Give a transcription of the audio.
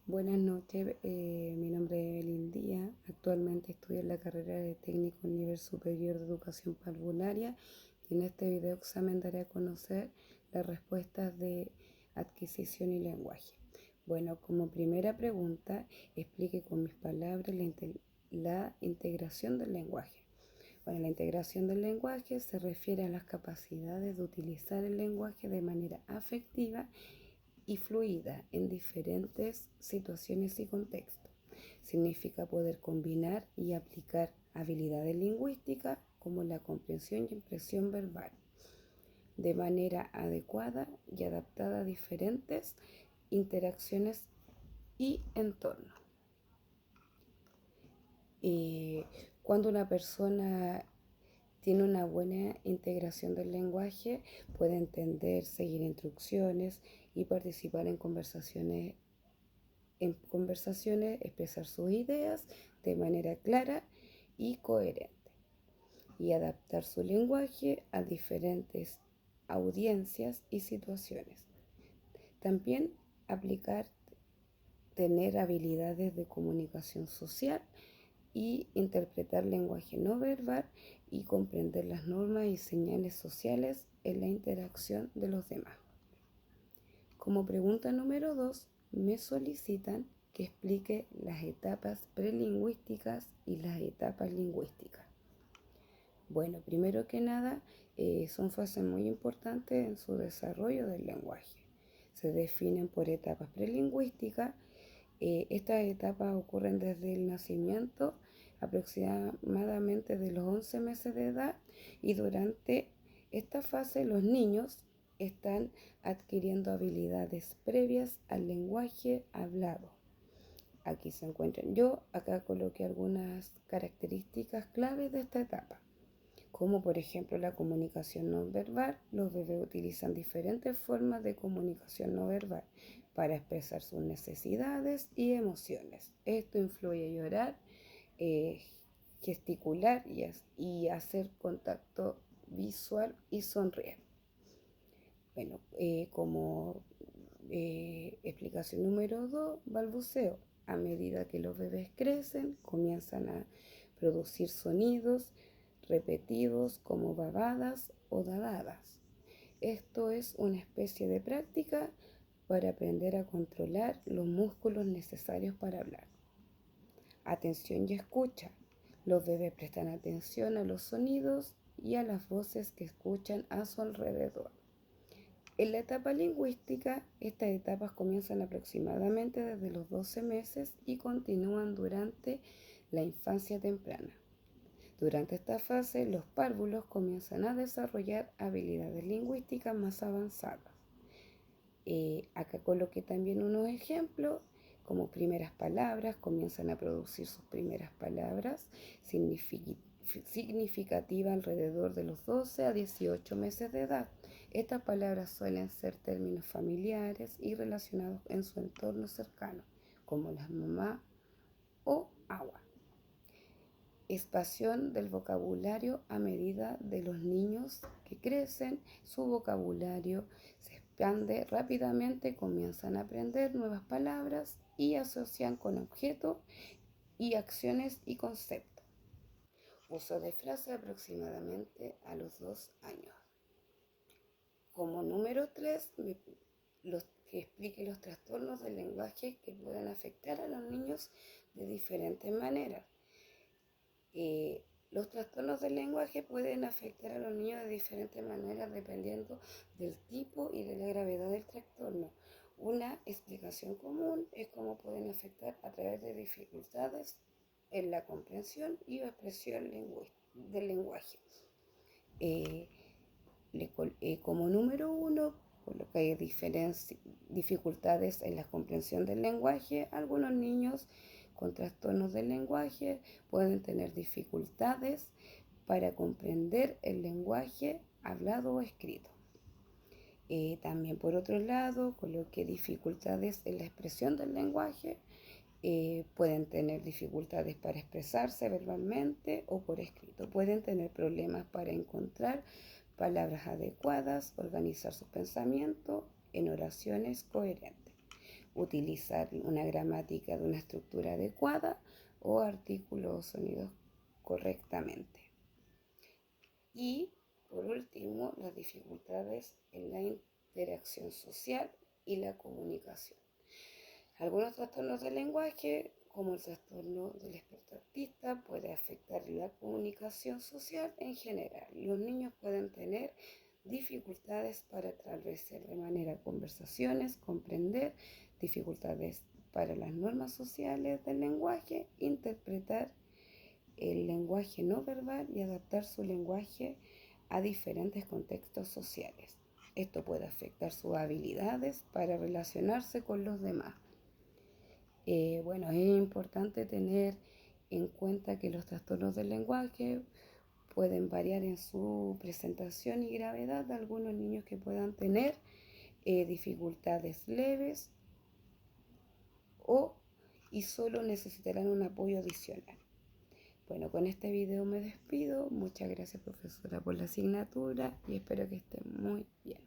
Buenas noches, mi nombre es Evelyn Díaz. Actualmente estudio en la carrera de Técnico en Nivel Superior de Educación Parvularia y en este video examen daré a conocer las respuestas de adquisición y lenguaje. Bueno, como primera pregunta, explique con mis palabras la integración del lenguaje. Bueno, la integración del lenguaje se refiere a las capacidades de utilizar el lenguaje de manera afectiva y fluida en diferentes situaciones y contextos. Significa poder combinar y aplicar habilidades lingüísticas como la comprensión y expresión verbal de manera adecuada y adaptada a diferentes interacciones y entornos. Cuando una persona tiene una buena integración del lenguaje, puede entender, seguir instrucciones y participar en conversaciones, expresar sus ideas de manera clara y coherente y adaptar su lenguaje a diferentes audiencias y situaciones. También tener habilidades de comunicación social y interpretar lenguaje no verbal y comprender las normas y señales sociales en la interacción de los demás. Como pregunta número 2, me solicitan que explique las etapas prelingüísticas y las etapas lingüísticas. Bueno, primero que nada, son fases muy importantes en su desarrollo del lenguaje. Se definen por etapas prelingüísticas. Estas etapas ocurren desde el nacimiento, aproximadamente de los 11 meses de edad, y durante esta fase los niños están adquiriendo habilidades previas al lenguaje hablado. Aquí se encuentran. Yo acá coloqué algunas características claves de esta etapa, como por ejemplo la comunicación no verbal. Los bebés utilizan diferentes formas de comunicación no verbal para expresar sus necesidades y emociones. Esto influye en llorar, gesticular y hacer contacto visual y sonreír. Bueno, como explicación número 2, balbuceo. A medida que los bebés crecen, comienzan a producir sonidos repetidos como babadas o dadadas. Esto es una especie de práctica para aprender a controlar los músculos necesarios para hablar. Atención y escucha. Los bebés prestan atención a los sonidos y a las voces que escuchan a su alrededor. En la etapa lingüística, estas etapas comienzan aproximadamente desde los 12 meses y continúan durante la infancia temprana. Durante esta fase, los párvulos comienzan a desarrollar habilidades lingüísticas más avanzadas. Acá coloqué también unos ejemplos, como primeras palabras. Comienzan a producir sus primeras palabras significativas alrededor de los 12 a 18 meses de edad. Estas palabras suelen ser términos familiares y relacionados en su entorno cercano, como las mamá o agua. Expansión del vocabulario. A medida de los niños que crecen, su vocabulario se expande rápidamente, comienzan a aprender nuevas palabras y asocian con objetos y acciones y conceptos. Uso de frase aproximadamente a los 2 años. Como número 3, que explique los trastornos del lenguaje que pueden afectar a los niños de diferentes maneras. Los trastornos del lenguaje pueden afectar a los niños de diferentes maneras dependiendo del tipo y de la gravedad del trastorno. Una explicación común es cómo pueden afectar a través de dificultades en la comprensión y expresión del lenguaje. Como número 1, por lo que hay dificultades en la comprensión del lenguaje, algunos niños con trastornos del lenguaje pueden tener dificultades para comprender el lenguaje hablado o escrito. También por otro lado, coloqué dificultades en la expresión del lenguaje. Pueden tener dificultades para expresarse verbalmente o por escrito. Pueden tener problemas para encontrar palabras adecuadas, organizar sus pensamientos en oraciones coherentes. utilizar una gramática de una estructura adecuada o artículos o sonidos correctamente. Y por último, las dificultades en la interacción social y la comunicación. Algunos trastornos del lenguaje, como el trastorno del espectro autista, puede afectar la comunicación social en general. Los niños pueden tener dificultades para establecer de manera conversaciones, comprender, dificultades para las normas sociales del lenguaje, interpretar el lenguaje no verbal y adaptar su lenguaje a diferentes contextos sociales. Esto puede afectar sus habilidades para relacionarse con los demás. Bueno, es importante tener en cuenta que los trastornos del lenguaje pueden variar en su presentación y gravedad de algunos niños que puedan tener dificultades leves y solo necesitarán un apoyo adicional. Bueno, con este video me despido. Muchas gracias, profesora, por la asignatura y espero que estén muy bien.